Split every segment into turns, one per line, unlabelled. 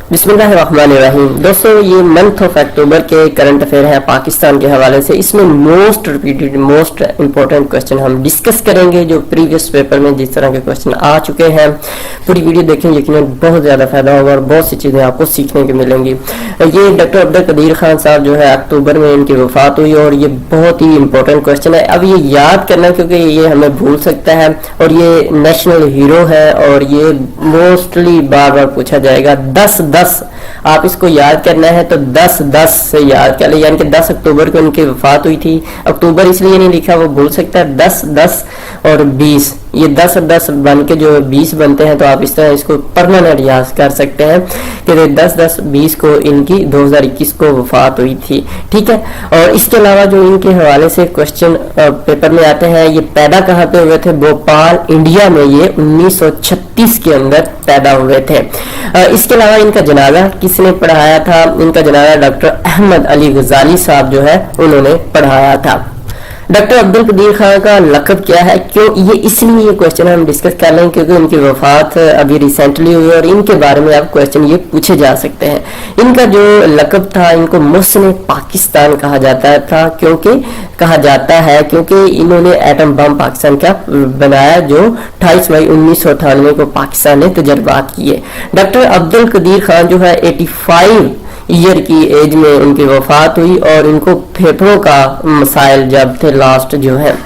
बिस्मिल्लाहिर्रहमानिर्रहीम। दोस्तों, ये मंथ ऑफ अक्टूबर के करंट अफेयर है पाकिस्तान के हवाले से। इसमें most repeated most important question हम डिस्कस करेंगे जो प्रीवियस पेपर में जिस तरह के क्वेश्चन आ चुके हैं। पूरी वीडियो देखें, यकीनन बहुत ज़्यादा फायदा होगा और बहुत सी चीज़ें आपको सीखने को मिलेंगी। ये डॉक्टर अब्दुल कदीर खान साहब जो है अक्टूबर में इनकी वफात हुई और ये बहुत ही इंपॉर्टेंट क्वेश्चन है। अब ये याद करना क्योंकि ये हमें भूल सकता है और ये नेशनल हीरो है और ये मोस्टली बार बार पूछा जाएगा। 10-10 आप इसको याद करना है तो 10-10 से याद कर ले, यानी कि 10 अक्टूबर को इनकी वफात हुई थी। अक्टूबर इसलिए नहीं लिखा, वो भूल सकता है। 10-10 और 20, ये 10 और 10 बन के जो 20 बनते हैं, तो आप इस तरह इसको परमानेंट याद कर सकते हैं कि 10-10-20 को इनकी 2021 को वफात हुई थी। ठीक है, और इसके अलावा जो इनके हवाले से क्वेश्चन पेपर में आते हैं, ये पैदा कहाँ पे हुए थे? भोपाल, इंडिया में ये 1936 के अंदर पैदा हुए थे। इसके अलावा इनका जनाजा किसने पढ़ाया था? इनका जनाजा डॉक्टर अहमद अली गजाली साहब जो है उन्होंने पढ़ाया था। डॉक्टर अब्दुल कदीर खान का लक़ब क्या है? क्यों ये इसलिए ये क्वेश्चन हम डिस्कस कर लें क्योंकि उनकी वफात अभी रिसेंटली हुई और इनके बारे में अब क्वेश्चन ये पूछे जा सकते हैं। इनका जो लक़ब था, इनको मुहसिन पाकिस्तान कहा जाता था। क्योंकि इन्होंने एटम बम पाकिस्तान का बनाया जो 28 मई 1998 को पाकिस्तान ने तजर्बात किए। डॉक्टर अब्दुल कदीर खान जो है 85 ईयर की एज में उनकी वफात हुई और इनको फेफड़ों का मसाइल जब थे लास्ट जो है।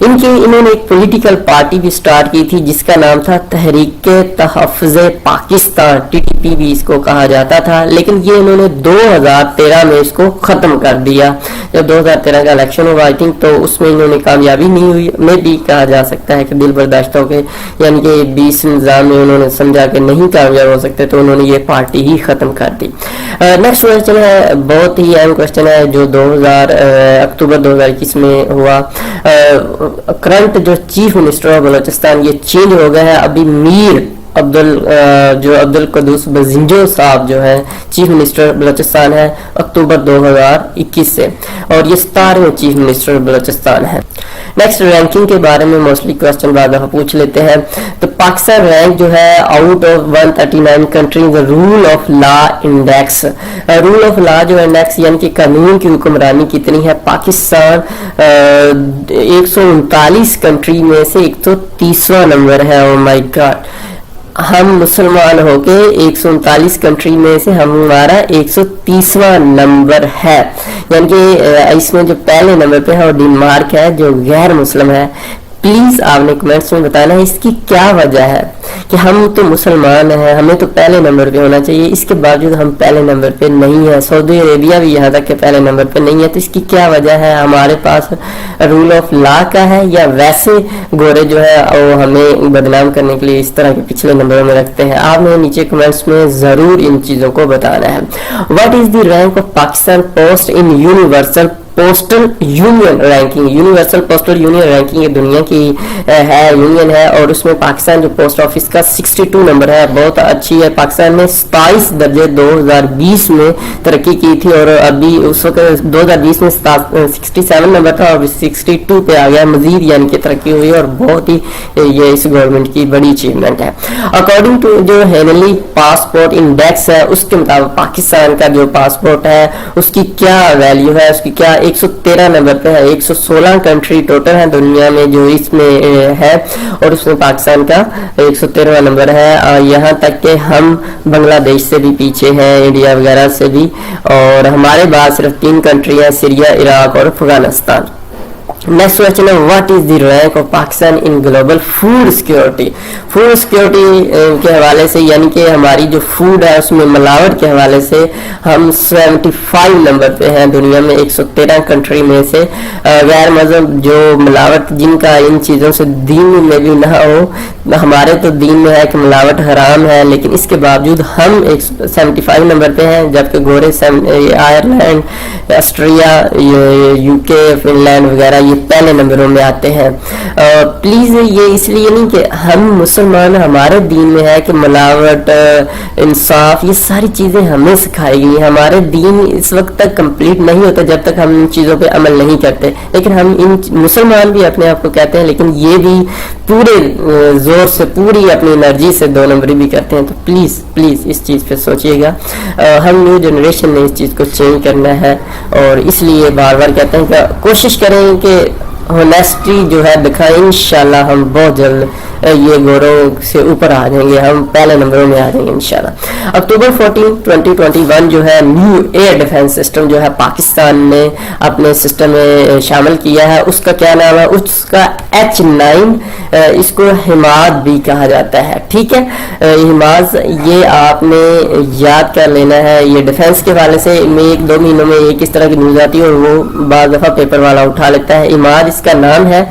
इन्होंने एक पॉलिटिकल पार्टी भी स्टार्ट की थी जिसका नाम था तहरीके तहफ़्फ़ुज़ पाकिस्तान, TTP भी इसको कहा जाता था, लेकिन ये इन्होंने 2013 में इसको ख़त्म कर दिया। जब 2013 का इलेक्शन हुआ आई थिंक, तो उसमें इन्होंने कामयाबी नहीं हुई, में भी कहा जा सकता है कि दिल बर्दाश्त हो गए, यानी कि 20 निज़ाम में उन्होंने समझा कि नहीं कामयाब हो सकते तो उन्होंने ये पार्टी ही ख़त्म कर दी। नेक्स्ट क्वेश्चन है, बहुत ही अहम क्वेश्चन है जो अक्टूबर 2021 में हुआ। करंट जो चीफ मिनिस्टर ऑफ बलोचिस्तान ये चेंज हो गया है। अभी मीर अब्दुल कुद्दूस बज़िंजो साहब जो है चीफ मिनिस्टर बलोचिस्तान है अक्टूबर 2021 से, और ये 17वें चीफ मिनिस्टर बलोचिस्तान है। नेक्स्ट रैंकिंग के बारे में मोस्टली क्वेश्चन बाद में पूछ लेते हैं। तो पाकिस्तान रैंक जो है out of 139 countries rule of law index. Rule of law जो इंडेक्स यानी कि कानून की हुक्मरानी कितनी है? पाकिस्तान 139 कंट्री में से 130वां नंबर है। ओ माय गॉड, हम मुसलमान होके 139 कंट्री में से हमारा 130वां नंबर है, यानी कि इसमें जो पहले नंबर पे है वो डेनमार्क है जो गैर मुस्लिम है। प्लीज आपने कमेंट्स में बताना है इसकी क्या वजह है कि हम तो मुसलमान हैं, हमें तो पहले नंबर पे होना चाहिए, इसके बावजूद हम पहले नंबर पे नहीं है। सऊदी अरेबिया भी यहाँ तक के पहले नंबर पे नहीं है, तो इसकी क्या वजह है? हमारे पास रूल ऑफ लॉ का है या वैसे गोरे जो है वो हमें बदनाम करने के लिए इस तरह के पिछले नंबरों में रखते हैं? आपने नीचे कमेंट्स में जरूर इन चीजों को बताना है। What is the rank of Pakistan post in universal postal union ranking? Universal postal union ranking ये दुनिया की है यूनियन है और उसमें पाकिस्तान जो पोस्ट ऑफिस का 62 नंबर है, बहुत अच्छी है। पाकिस्तान ने 27 दर्जे 2020 में तरक्की की थी और अभी उस वक्त 2020 में 67 नंबर था और 62 पे आ गया मजीद, यानी कि तरक्की हुई और बहुत ही ये इस गवर्नमेंट की बड़ी अचीवमेंट है। अकॉर्डिंग टू जो हेनली पासपोर्ट इंडेक्स है उसके मुताबिक पाकिस्तान का जो पासपोर्ट है उसकी क्या वैल्यू है? उसकी क्या 113 नंबर पे है। 116 कंट्री टोटल है दुनिया में जो इसमें है और उसमें पाकिस्तान का 113वां नंबर है। यहाँ तक कि हम बांग्लादेश से भी पीछे हैं, इंडिया वगैरह से भी, और हमारे पास सिर्फ 3 कंट्री है, सीरिया, इराक और अफगानिस्तान। नेक्स्ट क्वेश्चन है, what is the rank of Pakistan in global food security? Food security के हवाले से, यानी कि हमारी जो फूड है उसमें मिलावट के हवाले से हम 75 नंबर पे हैं दुनिया में 113 कंट्री में से। गैर मजहब जो मिलावट जिनका इन चीज़ों से दीन में भी ना हो, हमारे तो दीन में है कि मिलावट हराम है, लेकिन इसके बावजूद हम 75 नंबर पे हैं, जबकि गोरे आयरलैंड, ऑस्ट्रिया, UK, फिनलैंड वगैरह یہ پہلے نمبروں میں آتے ہیں. پلیز یہ اس لیے نہیں کہ ہم مسلمان ہمارے دین میں ہے کہ ملاوٹ انصاف یہ ساری چیزیں ہمیں سکھائی گئی. ہمارے دین اس وقت تک کمپلیٹ نہیں ہوتا جب تک ہم ان چیزوں پہ عمل نہیں کرتے, لیکن ہم مسلمان بھی اپنے آپ کو کہتے ہیں, لیکن یہ بھی پورے زور سے پوری اپنی انرجی سے 2 نمبری بھی کرتے ہیں. تو پلیز پلیز اس چیز پہ سوچئے گا. ہم نیو جنریشن نے اس چیز کو چینج کرنا ہے, اور اس لیے بار بار کہتے ہیں کہ کوشش کریں کہ ہونیسٹی جو ہے دکھائیں. انشاءاللہ ہم بہت جلد یہ گوروں سے اوپر آ جائیں گے, ہم پہلے نمبروں میں آ جائیں گے انشاءاللہ. اکتوبر 14 2021 جو ہے نیو ایئر ڈیفنس سسٹم جو ہے پاکستان نے اپنے سسٹم میں شامل کیا ہے. اس کا کیا نام ہے؟ اس کا H9, اس کو حماد بھی کہا جاتا ہے. ٹھیک ہے, حماز یہ آپ نے یاد کر لینا ہے. یہ ڈیفنس کے حوالے سے میں 1-2 مہینوں میں ایک اس طرح کی نیوز آتی ہے اور وہ بعض دفعہ پیپر والا اٹھا لیتا ہے. حماد اس کا نام ہے,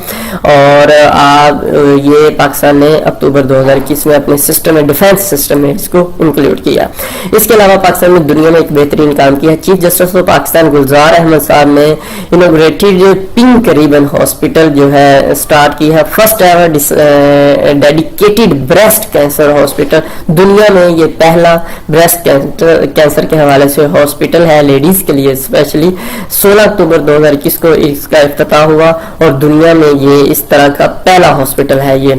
اور آپ یہ پاکستان نے اکتوبر 2021 میں اپنے سسٹم میں ڈیفنس سسٹم میں اس کو انکلوڈ کیا. اس کے علاوہ پاکستان میں دنیا میں ایک بہترین کام کیا. Chief justice of Pakistan Gulzar Ahmed صاحب نے انوگریٹڈ پنک ریبن ہاسپٹل جو ہے اسٹارٹ کی ہے. First ever dedicated breast cancer hospital. دنیا میں یہ پہلا بریسٹ کینسر کے حوالے سے ہاسپٹل ہے لیڈیز کے لیے اسپیشلی. 16 اکتوبر 2021 کو اس کا افتتاح ہوا, اور دنیا میں یہ اس طرح کا پہلا ہاسپٹل ہے یہ.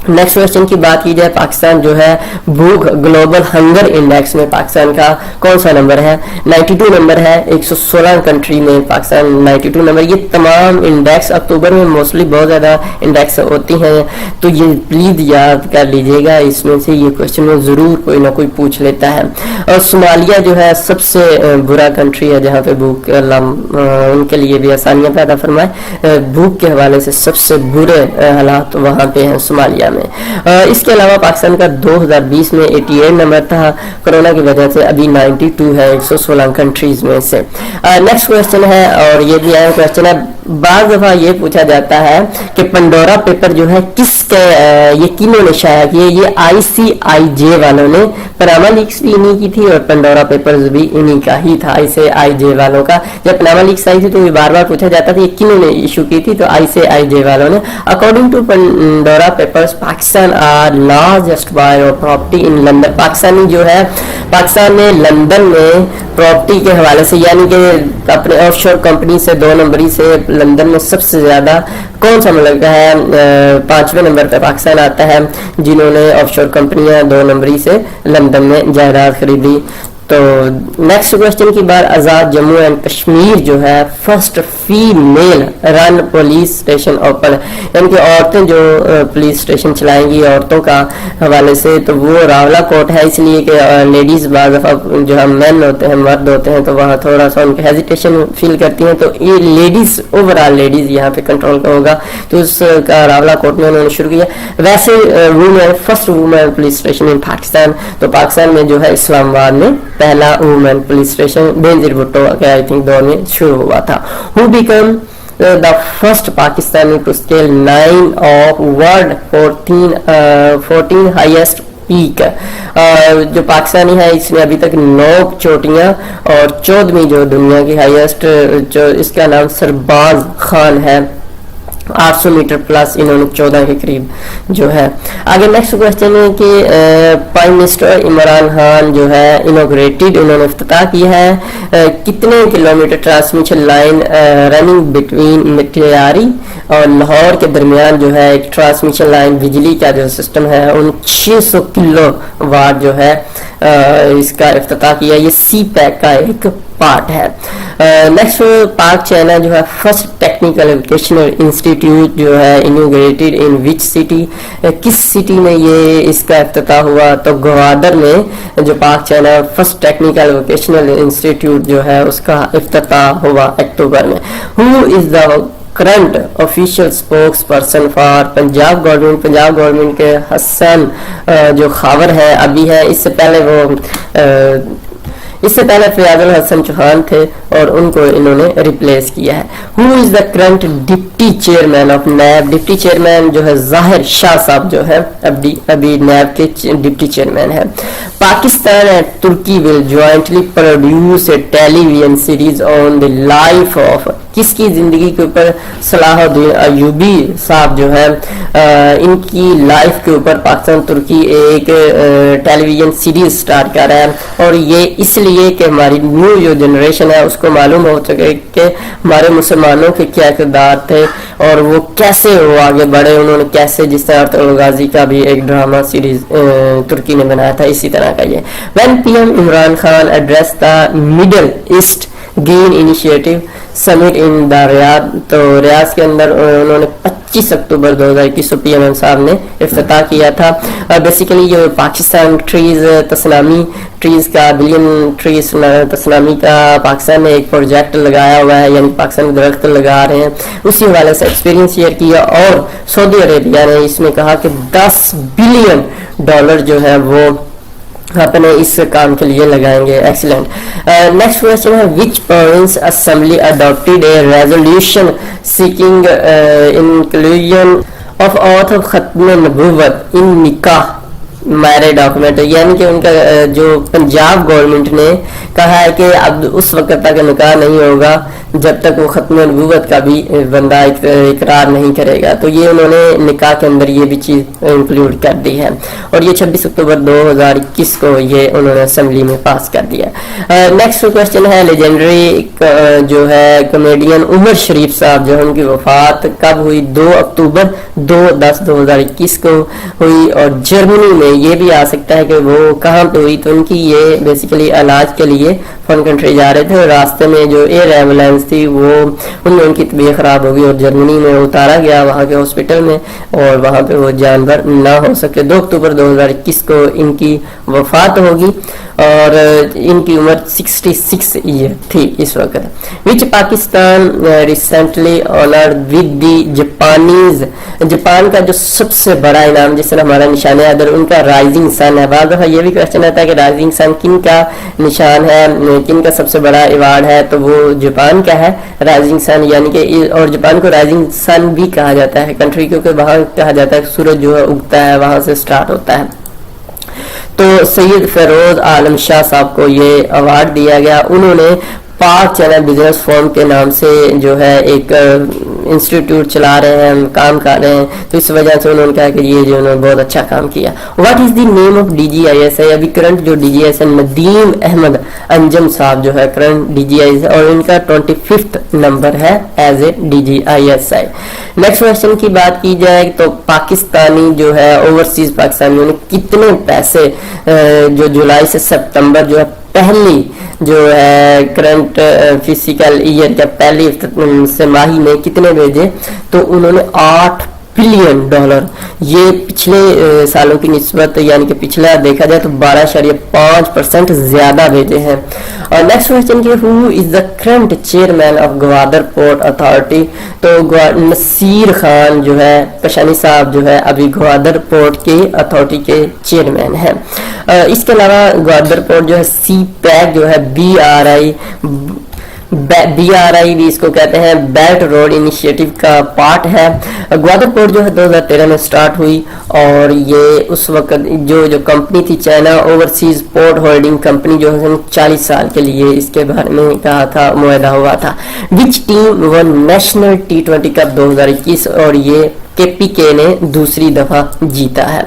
نیکسٹ کوشچن کی بات کی جائے, پاکستان جو ہے بھوک گلوبل ہنگر انڈیکس میں پاکستان کا کون سا نمبر ہے؟ 92 نمبر ہے. 116 کنٹری میں پاکستان 92 نمبر. یہ تمام انڈیکس اکتوبر میں موسٹلی بہت زیادہ انڈیکس ہوتی ہیں, تو یہ پلیز یاد کر لیجئے گا. اس میں سے یہ کوشچن میں ضرور کوئی نہ کوئی پوچھ لیتا ہے. اور صومالیہ جو ہے سب سے برا کنٹری ہے جہاں پہ بھوک ان کے لیے بھی آسانیاں پیدا فرمائے. بھوک کے حوالے سے سب سے برے حالات وہاں پہ ہیں صومالیہ میں. اس کے علاوہ پاکستان کا 2020 میں 88 نمبر تھا, کرونا کی وجہ سے ابھی 92 ہے 116 کنٹریز میں سے. نیکسٹ کوشچن ہے, اور یہ بھی اہم کوشچن ہے. بعض دفعہ یہ پوچھا جاتا ہے کہ پنڈورا پیپر جو ہے کس کے یہ کنہوں نے شائع کیے؟ یہ ICIJ والوں نے. پناما لیکس بھی انہی کی تھی اور پنڈورا پیپرز بھی انہی کا ہی تھا, ICIJ والوں کا. جب پناما لیکس آئی تھی تو یہ بار بار پوچھا جاتا تھا یہ کنہوں نے ایشو کی تھی, تو ICIJ والوں نے. According to Pandora papers Pakistan are largest buyer of property in London. Pakistani جو ہے پاکستان نے لندن میں پراپرٹی کے حوالے سے یعنی کہ اپنے آف شور کمپنی سے 2 نمبری سے لندن میں سب سے زیادہ کون سا ملک ہے؟ 5ویں نمبر پہ پاکستان آتا ہے جنہوں نے آف شور کمپنیاں 2 نمبری سے لندن میں جائیداد خریدی. تو نیکسٹ کوشچن کی بار, آزاد جموں اینڈ کشمیر جو ہے فرسٹ فیمیل رن پولیس اسٹیشن اوپن, یعنی کہ عورتیں جو پولیس اسٹیشن چلائیں گی عورتوں کا حوالے سے, تو وہ راولا کوٹ ہے. اس لیے کہ لیڈیز بعض دفعہ جو ہم مین ہوتے ہیں مرد ہوتے ہیں تو وہاں تھوڑا سا ان کی ہیزیٹیشن فیل کرتی ہیں, تو یہ لیڈیز اوور آل لیڈیز یہاں پہ کنٹرول کا ہوگا, تو اس کا راولا کوٹ میں انہوں نے شروع کیا. ویسے first woman police station in Pakistan, تو پاکستان میں جو ہے اسلام آباد میں پہلا woman police station Benazir Bhutto کے آئی تھنک دور میں شروع ہوا تھا. Who became the first Pakistani to scale 9 of world 14 highest peak. جو پاکستانی ہے اس نے ابھی تک 9 چوٹیاں اور 14ویں جو دنیا کی ہائیسٹ, جو اس کا نام سرباز خان ہے, 800 میٹر پلس انہوں نے 14 کے قریب جو ہے. آگے نیکسٹ کوشچن ہے کہ پرائم منسٹر عمران خان جو ہے انوگریٹڈ, انہوں نے افتتاح کیا ہے کتنے kilometre transmission line running between Matiari اور لاہور کے درمیان جو ہے ایک ٹرانسمیشن لائن بجلی کا جو سسٹم ہے ان 600 کلو واٹ جو ہے اس کا افتتاح کیا. یہ سی پیک کا ایک پارٹ ہے. نیکسٹ پاک چائنا جو ہے فرسٹ ٹیکنیکل ایجوکیشنل انسٹیٹیوٹ جو ہے انوگریٹڈ ان وچ سٹی, کس سٹی میں یہ اس کا افتتاح ہوا؟ تو گوادر میں جو Pak China first technical educational institute جو ہے اس کا افتتاح ہوا اکتوبر میں. Who is the current official spokesperson for Punjab government? Punjab government کے حسن جو خاور ہے ابھی ہے, اس سے پہلے فیاض الحسن چوہان تھے اور ان کو انہوں نے ریپلیس کیا ہے. Who is the current deputy chairman of NAB? Deputy chairman جو ہے ظاہر شاہ صاحب جو ہے ابھی نیب کے ڈپٹی چیئرمین ہے. Pakistan and Turkey will jointly produce a television series on the life of किसकी ज़िंदगी के ऊपर? सलाहुद्दीन अयूबी साहब जो है इनकी लाइफ के ऊपर पाकिस्तान तुर्की एक टेलीविज़न सीरीज स्टार्ट कर रहा है, और ये इसलिए कि हमारी न्यू जो जनरेशन है उसको मालूम हो सके कि हमारे मुसलमानों के क्या किरदार थे और वो कैसे वो आगे बढ़े, उन्होंने कैसे, जिस तरह अर्तुगरुल गाजी का भी एक ड्रामा सीरीज तुर्की ने बनाया था, इसी तरह का ये। When PM Imran Khan address the middle east green initiative summit in the Riyadh, तो रियाद के अंदर उन्होंने 25 अक्टूबर 2021 को पीएम साहब ने इफ्तिताह किया था। बेसिकली जो पाकिस्तान ट्रीज तसनामी ट्रीज का बिलियन ट्रीज तसनामी का पाकिस्तान ने एक प्रोजेक्ट लगाया हुआ है, यानी पाकिस्तान दरख्त लगा रहे हैं, उसी हवाले से एक्सपीरियंस शेयर किया। और सऊदी अरेबिया ने इसमें कहा कि $10 बिलियन जो है वो अपने इस काम के लिए लगाएंगे। एक्सीलेंट। नेक्स्ट क्वेश्चन है, विच province assembly adopted A resolution seeking inclusion of auth of खत्म नबूवत इन निकाह मैरिज डॉक्यूमेंट, यानी कि उनका जो पंजाब गवर्नमेंट ने कहा है कि अब उस वक्त तक निकाह नहीं होगा जब तक वो खत्म नबूवत का भी बंदा इकरार नहीं करेगा, तो ये उन्होंने निकाह के अंदर ये भी चीज़ इंक्लूड कर दी है, और ये 26 अक्टूबर 2021 को ये उन्होंने असेंबली में पास कर दिया। नेक्स्ट क्वेश्चन है, लेजेंडरी जो है कॉमेडियन उमर शरीफ साहब जो उनकी वफात कब हुई? 2 अक्टूबर 2021 को हुई, और जर्मनी में ये भी आ सकता है कि वो कहाँ पे हुई, तो उनकी ये बेसिकली इलाज के लिए फॉरेन कंट्री जा रहे थे, और रास्ते में जो एयर एम्बुलेंस थी वो उनमें उनकी तबीयत खराब हो गई और जर्मनी में उतारा गया वहाँ के हॉस्पिटल में, और वहाँ पे वो जानवर ना हो सके। 2 अक्टूबर 2021 को इनकी वफात होगी, और इनकी उम्र 66 ईयर थी इस वक्त। Which Pakistan recently honoured with the Japanese, Japan का जो सबसे बड़ा इनाम जिस तरह हमारा निशान है अदर, उनका राइजिंग सन है। बाद दफा ये भी क्वेश्चन आता है कि राइजिंग सन किन का निशान है, किन का सबसे बड़ा अवार्ड है, तो वो जापान का है राइजिंग सन, यानी कि, और जापान को राइजिंग सन भी कहा जाता है कंट्री, क्योंकि वहाँ कहा जाता है सूरज जो है उगता है वहाँ से स्टार्ट होता है। तो सैयद फेरोज आलम शाह साहब को ये अवार्ड दिया गया। उन्होंने पाक चैनल बिजनेस फोरम के नाम से जो है एक इंस्टीट्यूट चला रहे हैं, काम कर रहे हैं, तो इस वजह से उन्होंने कहा कि ये जो उन्होंने बहुत अच्छा काम किया। What is the name of DGIS है, अभी करंट जो DGIS है नदीम अहमद अंजम साहब जो है करंट DGIS है, और इनका 25th नंबर है एज ए DGIS है। नेक्स्ट क्वेश्चन की बात की जाए तो पाकिस्तानी जो है ओवरसीज पाकिस्तानियों ने कितने पैसे जो जुलाई से सितंबर जो है पहली जो है करंट फिजिकल ईयर या पहली माही में कितने भेजे, तो उन्होंने $8 बिलियन, ये पिछले सालों की निस्बत यानी कि पिछला देखा जाए तो 12.5% ज्यादा भेजे हैं। और नेक्स्ट क्वेश्चन की, who is the current chairman of Gwadar port authority, तो नसीर खान जो है कशानी साहब जो है अभी ग्वादर पोर्ट के अथॉरिटी के चेयरमैन है। इसके अलावा ग्वादर पोर्ट जो है CPEC जो है BRI भी इसको कहते हैं, बेल्ट रोड इनिशिएटिव का पार्ट है। ग्वादर पोर्ट जो है 2013 में स्टार्ट हुई, और ये उस वक्त जो कंपनी थी China overseas port holding company जो है 40 साल के लिए इसके बारे में कहा था, मुआहदा हुआ था। Which team one national T20 cup 2021, और ये KPK ने दूसरी दफा जीता है।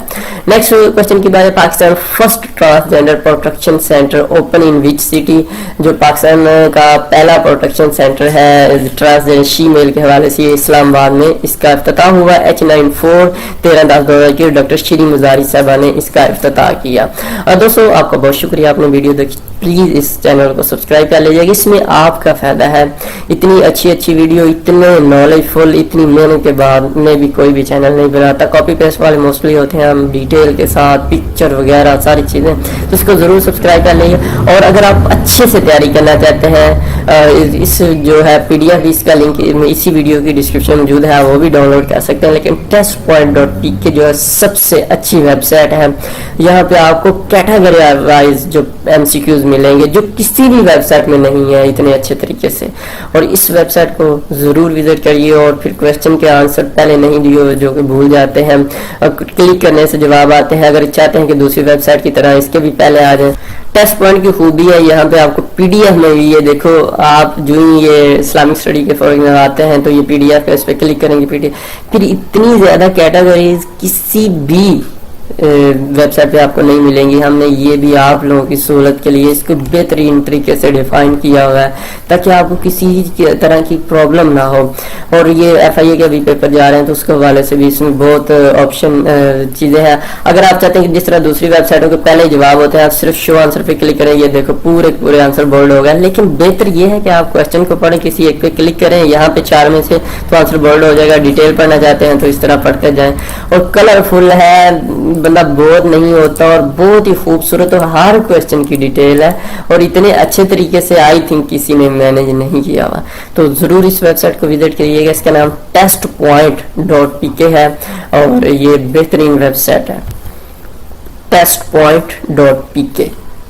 नेक्स्ट क्वेश्चन की बात है, Pakistan first transgender protection centre open in which city, जो पाकिस्तान का पहला प्रोटेक्शन सेंटर है ट्रांसजेंडर शीमेल के हवाले से इस्लामाबाद में इसका इफ्तिताह हुआ। H94 13/10/2021 डॉक्टर श्री मुजारी साहबा ने इसका इफ्तिताह किया। और दोस्तों आपका बहुत शुक्रिया, आपने वीडियो देखी, प्लीज इस चैनल को सब्सक्राइब कर लीजिएगा, इसमें आपका फायदा है। इतनी अच्छी वीडियो, इतने नॉलेजफुल, इतनी मेहनत के बाद में भी कोई भी चैनल नहीं बनाता, कॉपी पेस्ट वाले मोस्टली होते हैं, हम डिटेल के साथ पिक्चर वगैरह सारी चीज़ें, तो इसको ज़रूर सब्सक्राइब कर लीजिए। और अगर आप अच्छे से तैयारी करना चाहते हैं, इस जो है PDF इसका लिंक इसी वीडियो की डिस्क्रिप्शन में मौजूद है, वो भी डाउनलोड कर सकते हैं। लेकिन testpoint.tk जो है सबसे अच्छी वेबसाइट है, यहाँ पे आपको कैटेगरी वाइज जो MCQs मिलेंगे जो किसी भी वेबसाइट में नहीं है इतने अच्छे तरीके से, और इस वेबसाइट को ज़रूर विजिट करिए। और फिर क्वेश्चन के आंसर पहले नहीं दिए जो कि भूल जाते हैं, क्लिक करने से जवाब आते हैं, अगर चाहते हैं कि दूसरी वेबसाइट की तरह इसके भी पहले आ जाए। टेस्ट पॉइंट की खूबी है, यहाँ पे आपको पीडीएफ में भी ये देखो, आप जो ही ये इस्लामिक स्टडी के फॉर एग्जाम्पल आते हैं तो ये पीडीएफ है, इस पर क्लिक करेंगे पीडीएफ, फिर इतनी ज़्यादा कैटेगरीज किसी भी वेबसाइट पे आपको नहीं मिलेंगी। हमने ये भी आप लोगों की सहूलत के लिए इसको बेहतरीन तरीके से डिफाइन किया हुआ है ताकि आपको किसी तरह की प्रॉब्लम ना हो। और ये एफआईए के भी पेपर जा रहे हैं तो उसके हवाले से भी इसमें बहुत ऑप्शन चीज़ें हैं। अगर आप चाहते हैं कि जिस तरह दूसरी वेबसाइटों के पहले जवाब होते हैं, आप सिर्फ शो आंसर पे क्लिक करें, ये देखो पूरे आंसर बोल्ड हो गए। लेकिन बेहतर ये है कि आप क्वेश्चन को पढ़ें, किसी एक पे क्लिक करें, यहाँ पे 4 में से तो आंसर बोल्ड हो जाएगा। डिटेल पढ़ना चाहते हैं तो इस तरह पढ़ते जाएं। और कलरफुल है, बंदा बोर नहीं होता, और बहुत ही खूबसूरत और हर क्वेश्चन की डिटेल है, और इतने अच्छे तरीके से आई थिंक किसी ने मैनेज नहीं किया हुआ। तो ज़रूर इस वेबसाइट को विजिट करिएगा। इसका नाम testpoint.pk है और ये बेहतरीन वेबसाइट है। testpoint.pk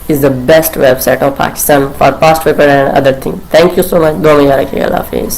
is the best website of Pakistan for past paper and other things. Thank you so much. दुआ में याद रखिएगा। अल्लाह हाफिज़।